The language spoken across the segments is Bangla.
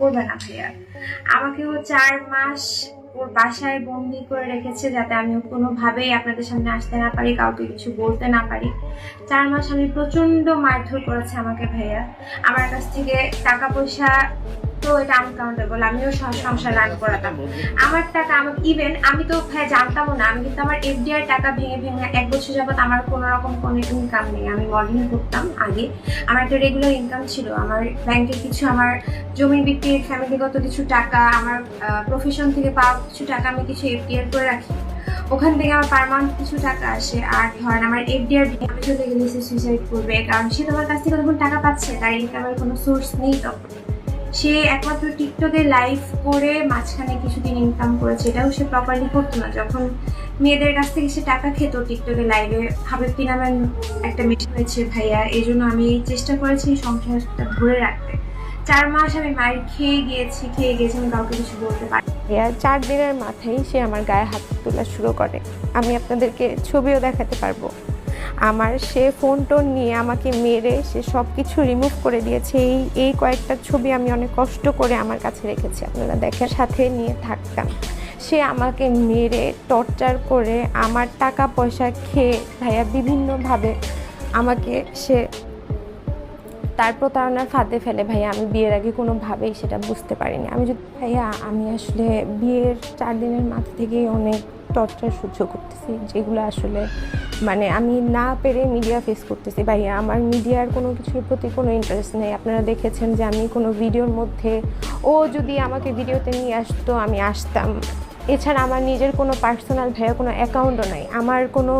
করবে না ভাইয়া। আমাকেও 4 মাস ওর বাসায় বন্দি করে রেখেছে যাতে আমি কোনোভাবেই আপনাদের সামনে আসতে না পারি, কাউকে কিছু বলতে না পারি। 4 মাস আমি প্রচন্ড মারধর করেছে আমাকে ভাইয়া। আমার কাছ থেকে টাকা পয়সা তো এটা আনকাউন্টেবল, আমিও সংসার রান করাতাম। আমার টাকা আমাকে ইভেন আমি তো ভাইয়া জানতামও না, আমি কিন্তু আমার এফডিআর টাকা ভেঙে ভেঙে 1 বছর যাবত আমার কোনো রকম কোনো ইনকাম নেই। আমি মডেলিং করতাম আগে, আমার একটা রেগুলার ইনকাম ছিল। আমার ব্যাংকে কিছু আমার জমি বিক্রির ফ্যামিলিগত কিছু টাকা, আমার প্রফেশন থেকে পাওয়া কিছু টাকা আমি কিছু এফডিআর করে রাখি, ওখান থেকে আমার পার মান্থ কিছু টাকা আসে। আর ধরেন আমার এফডিআর আমি চলে গেলে সে সুইসাইড করবে, কারণ সে তোমার কাছ থেকে যখন টাকা পাচ্ছে তার ইনকামের কোনো সোর্স নেই। তখন সে একমাত্র টিকটকে লাইভ করে মাঝখানে কিছুদিন ইনকাম করেছে, এটাও সে প্রপারলি করতো না। যখন মেয়েদের কাছ থেকে সে টাকা খেত টিকটকে লাইভে, হাবিবটি নামের একটা মেয়ে হয়েছে ভাইয়া, এই জন্য আমি চেষ্টা করেছি সংসারটা ধরে রাখতে। 4 মাস আমি মার খেয়ে গিয়েছি, আমি কাউকে কিছু বলতে পারি। 4 দিনের মাথায় সে আমার গায়ে হাত তোলা শুরু করে। আমি আপনাদেরকে ছবিও দেখাতে পারবো। আমার সে ফোন টোন নিয়ে আমাকে মেরে সে সব কিছু রিমুভ করে দিয়েছে। এই কয়েকটা ছবি আমি অনেক কষ্ট করে আমার কাছে রেখেছি, আপনারা দেখেন। সাথে নিয়ে থাকতাম, সে আমাকে মেরে টর্চার করে আমার টাকা পয়সা খেয়ে ভাইয়া বিভিন্নভাবে আমাকে সে তার প্রতারণার ফাঁদে ফেলে। ভাইয়া আমি বিয়ের আগে কোনোভাবেই সেটা বুঝতে পারিনি। আমি আসলে বিয়ের 4 দিনের মাথা থেকেই অনেক টর্চার সহ্য করতেছি, যেগুলো আসলে মানে আমি না পেরে মিডিয়া ফেস করতেছি। ভাইয়া আমার মিডিয়ার কোনো কিছুর প্রতি কোনো ইন্টারেস্ট নেই। আপনারা দেখেছেন যে আমি কোনো ভিডিওর মধ্যে ও যদি আমাকে ভিডিওতে নিয়ে আসতো আমি আসতাম। এছাড়া আমার নিজের কোনো পার্সোনাল ভাইয়া কোনো অ্যাকাউন্টও নাই, আমার কোনো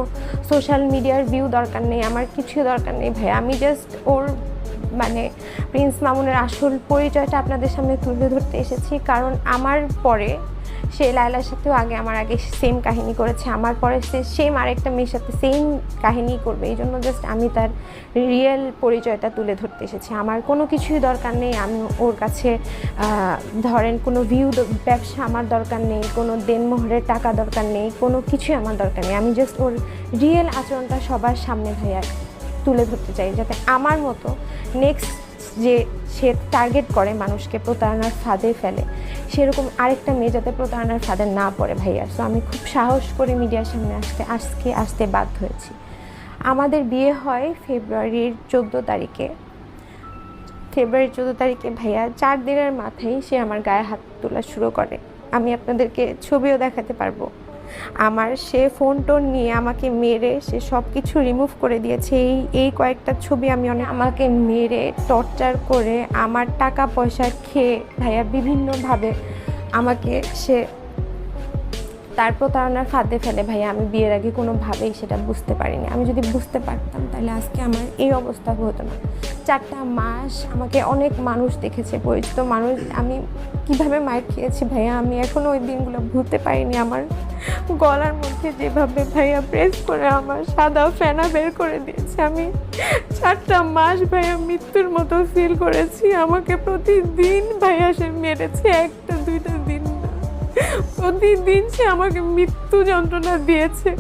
সোশ্যাল মিডিয়ার ভিউ দরকার নেই, আমার কিছু দরকার নেই ভাইয়া। আমি জাস্ট ওর মানে প্রিন্স মামুনের আসল পরিচয়টা আপনাদের সামনে তুলে ধরতে এসেছি, কারণ আমার পরে সে লায়লার সাথেও আমার আগে সেম কাহিনী করেছে, আমার পরে সে সেম আরেকটা মেয়ের সাথে সেম কাহিনী করবে। এই জন্য জাস্ট আমি তার রিয়েল পরিচয়টা তুলে ধরতে এসেছি। আমার কোনো কিছুই দরকার নেই, আমি ওর কাছে ধরেন কোনো ভিউ ব্যবসা আমার দরকার নেই, কোনো দেনমোহরের টাকা দরকার নেই, কোনো কিছুই আমার দরকার নেই। আমি জাস্ট ওর রিয়েল আচরণটা সবার সামনে ভাইয়া তুলে ধরতে চাই, যাতে আমার মতো নেক্সট যে সে টার্গেট করে মানুষকে প্রতারণার ফাঁদে ফেলে, সেরকম আরেকটা মেয়ে যাতে প্রতারণার ফাঁদে না পড়ে ভাইয়া। সো আমি খুব সাহস করে মিডিয়ার সামনে আসতে বাধ্য হয়েছি। আমাদের বিয়ে হয় ফেব্রুয়ারির 14 তারিখে। ফেব্রুয়ারির 14 তারিখে ভাইয়া 4 দিনের মাথায় সে আমার গায়ে হাত তোলা শুরু করে। আমি আপনাদেরকে ছবিও দেখাতে পারবো। আমার সে ফোন টোন নিয়ে আমাকে মেরে সে সব কিছু রিমুভ করে দিয়েছে। এই কয়েকটা ছবি আমি আমাকে মেরে টর্চার করে আমার টাকা পয়সা খেয়ে ভাইয়া বিভিন্নভাবে আমাকে সে তার প্রতারণার ফাঁদে ফেলে। ভাইয়া আমি বিয়ের আগে কোনোভাবেই সেটা বুঝতে পারিনি। আমি যদি বুঝতে পারতাম তাহলে আজকে আমার এই অবস্থা হতো না। 4টা মাস আমাকে অনেক মানুষ দেখেছে, পরিচিত মানুষ। আমি কিভাবে মাইর খেয়েছি ভাইয়া, আমি এখনও ওই দিনগুলো ভুলতে পারিনি। আমার গলার মধ্যে যেভাবে ভাইয়া প্রেস করে আমার সাদা ফেনা বের করে দিয়েছে, আমি 4টা মাস ভাইয়া মৃত্যুর মতো ফিল করেছি। আমাকে প্রতিদিন ভাইয়া সে মেরেছে, 1টা 2টা দিন না, প্রতিদিন সে আমাকে মৃত্যু যন্ত্রণা দিয়েছে।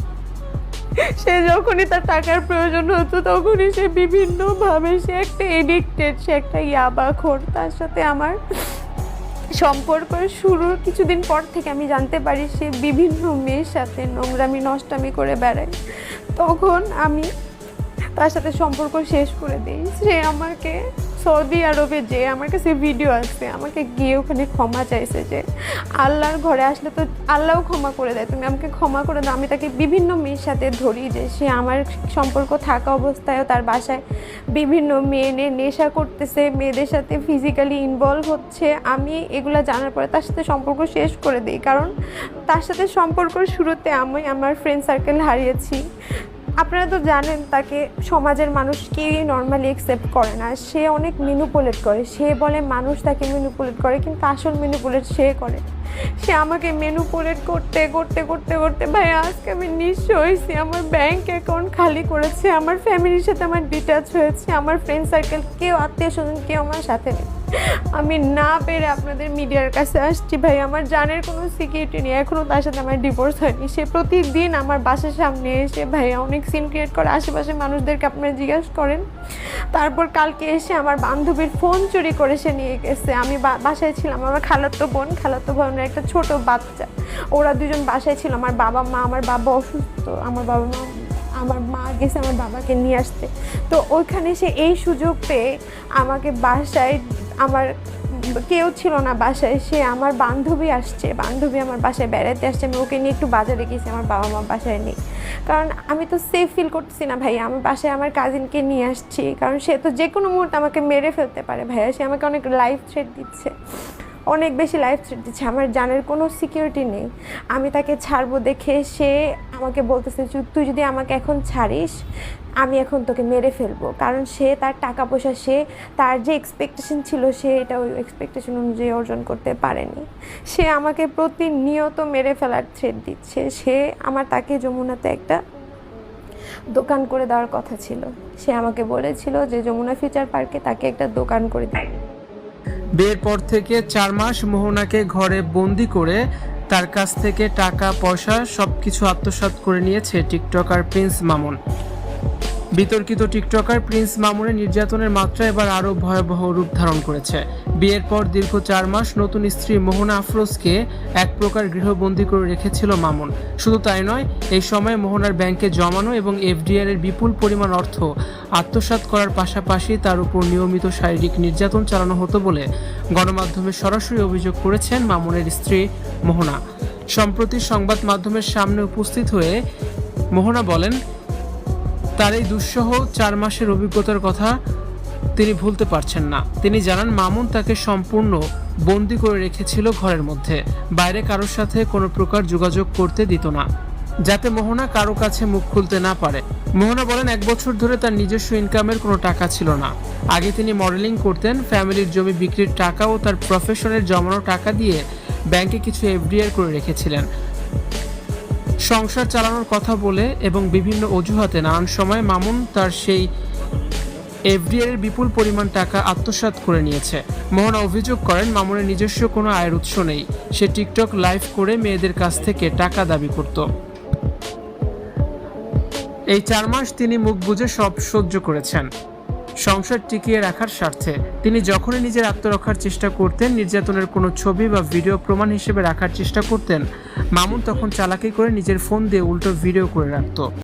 সে যখনই তার টাকার প্রয়োজন হতো তখনই সে বিভিন্নভাবে সে একটা এডিক্টেড, সে একটা ইয়াবাখোর। তার সাথে আমার সম্পর্কের শুরুর কিছুদিন পর থেকে আমি জানতে পারি সে বিভিন্ন মেয়ের সাথে নোংরামি নষ্টামি করে বেড়ায়। তখন আমি তার সাথে সম্পর্ক শেষ করে দিই। সে আমাকে সৌদি আরবে যে আমার কাছে ভিডিও আছে, আমাকে গিয়ে ওখানে ক্ষমা চাইছে যে আল্লাহর ঘরে আসলে তো আল্লাহও ক্ষমা করে দেয়, তুমি আমাকে ক্ষমা করে দাও। আমি তাকে বিভিন্ন মেয়ের সাথে ধরি যে সে আমার সম্পর্ক থাকা অবস্থায়ও তার বাসায় বিভিন্ন মেয়ে নেশা করতেছে, মেয়েদের সাথে ফিজিক্যালি ইনভলভ হচ্ছে। আমি এগুলো জানার পরে তার সাথে সম্পর্ক শেষ করে দিই, কারণ তার সাথে সম্পর্ক শুরুতে আমি আমার ফ্রেন্ড সার্কেল হারিয়েছি। আপনারা তো জানেন তাকে সমাজের মানুষ কেউই নর্মালি অ্যাকসেপ্ট করে না। সে অনেক ম্যানিপুলেট করে, সে বলে মানুষ তাকে ম্যানিপুলেট করে, কিন্তু আসল ম্যানিপুলেট সে করে। সে আমাকে ম্যানিপুলেট করতে করতে করতে করতে ভাই আজকে আমি নিঃস্ব হয়েছি। আমার ব্যাংক অ্যাকাউন্ট খালি করেছে, আমার ফ্যামিলির সাথে আমার ডিটাচ হয়েছে, আমার ফ্রেন্ড সার্কেল কেউ আত্মীয় স্বজন কেউ আমার সাথে নেই। আমি না পেরে আপনাদের মিডিয়ার কাছে আসছি ভাই। আমার জানের কোনো সিকিউরিটি নেই, এখনও তার সাথে আমার ডিভোর্স হয়নি। সে প্রতিদিন আমার বাসার সামনে এসে ভাইয়া অনেক সিন ক্রিয়েট করে, আশেপাশে মানুষদেরকে আপনারা জিজ্ঞাসা করেন। তারপর কালকে এসে আমার বান্ধবীর ফোন চুরি করে সে নিয়ে গেছে। আমি বাসায় ছিলাম, আমার খালাতো বোনের একটা ছোট বাচ্চা, ওরা দুজন বাসায় ছিল। আমার বাবা অসুস্থ, আমার মা গেছে আমার বাবাকে নিয়ে আসতে। তো ওইখানে সে এই সুযোগ পেয়ে আমাকে বাসায়, আমার কেউ ছিল না বাসায়, সে আমার বান্ধবী আমার বাসায় বেড়াতে আসছে। আমি ওকে নিয়ে একটু বাজারে গেছি, আমার বাবা মা বাসায় নেই, কারণ আমি তো সেফ ফিল করতেছি না ভাইয়া। আমি বাসায় আমার কাজিনকে নিয়ে আসছি, কারণ সে তো যে কোনো মুহূর্তে আমাকে মেরে ফেলতে পারে ভাইয়া। সে আমাকে অনেক লাইফ থ্রেট দিচ্ছে, অনেক বেশি লাইফ থ্রেট দিচ্ছে। আমার জানের কোনো সিকিউরিটি নেই। আমি তাকে ছাড়বো দেখে সে আমাকে বলতেছে, তুই যদি আমাকে এখন ছাড়িস আমি এখন তোকে মেরে ফেলবো। কারণ সে তার টাকা পয়সা, সে তার যে এক্সপেকটেশন ছিল সে এটা ওই এক্সপেকটেশন অনুযায়ী অর্জন করতে পারেনি। সে আমাকে প্রতিনিয়ত মেরে ফেলার থ্রেট দিচ্ছে। তাকে যমুনাতে একটা দোকান করে দেওয়ার কথা ছিল। সে আমাকে বলেছিল যে যমুনা ফিউচার পার্কে তাকে একটা দোকান করে দেয়। বিয়ের পর থেকে 4 মাস মোহনাকে ঘরে বন্দি করে তার কাছ থেকে টাকা পয়সা সবকিছু আত্মসাৎ করে নিয়েছে টিকটকার প্রিন্স মামুন। বিতর্কিত টিকটকার প্রিন্স মামুনের নির্যাতনের মাত্রা এবার আরও ভয়াবহ রূপ ধারণ করেছে। বিয়ের পর দীর্ঘ 4 মাস নতুন স্ত্রী মোহনা আফরোজকে এক প্রকার গৃহবন্দী করে রেখেছিল মামুন। শুধু তাই নয়, এই সময় মোহনার ব্যাংকে জমানো এবং এফডিআর এর বিপুল পরিমাণ অর্থ আত্মসাৎ করার পাশাপাশি তার উপর নিয়মিত শারীরিক নির্যাতন চালানো হতো বলে গণমাধ্যমে সরাসরি অভিযোগ করেছেন মামুনের স্ত্রী মোহনা। সম্প্রতি সংবাদ মাধ্যমের সামনে উপস্থিত হয়ে মোহনা বলেন, তার এই দুঃসহ 4 মাসের অভিজ্ঞতার কথা তিনি ভুলতে পারছেন না। তিনি জানান, মামুন তাকে সম্পূর্ণ বন্দি করে রেখেছিল ঘরের মধ্যে, বাইরে কারোর সাথে কোনো প্রকার যোগাযোগ করতে দিত না, যাতে মোহনা কারো কাছে মুখ খুলতে না পারে। মোহনা বলেন, 1 বছর ধরে তার নিজস্ব ইনকামের কোনো টাকা ছিল না। আগে তিনি মডেলিং করতেন, ফ্যামিলির জমি বিক্রির টাকা ও তার প্রফেশনের জমানো টাকা দিয়ে ব্যাংকে কিছু এফডিআর করে রেখেছিলেন। সংসার চালানোর কথা বলে এবং বিভিন্ন অজুহাতে নানান সময় মামুন তার সেই এফডিআর এর বিপুল পরিমাণ টাকা আত্মসাৎ করে নিয়েছে। মোহনা অভিযোগ করেন, মামুনের নিজস্ব কোনো আয়ের উৎস নেই। সে টিকটক লাইভ করে মেয়েদের কাছ থেকে টাকা দাবি করত। এই 4 মাস তিনি মুখ বুজে সব সহ্য করেছেন সংসার টিকিয়ে রাখার স্বার্থে। তিনি যখনই নিজের আত্মরক্ষার চেষ্টা করতেন, নির্যাতনের কোনো ছবি বা ভিডিও প্রমাণ হিসেবে রাখার চেষ্টা করতেন, মামুন তখন চালাকি করে নিজের ফোন দিয়ে উল্টো ভিডিও করে রাখত।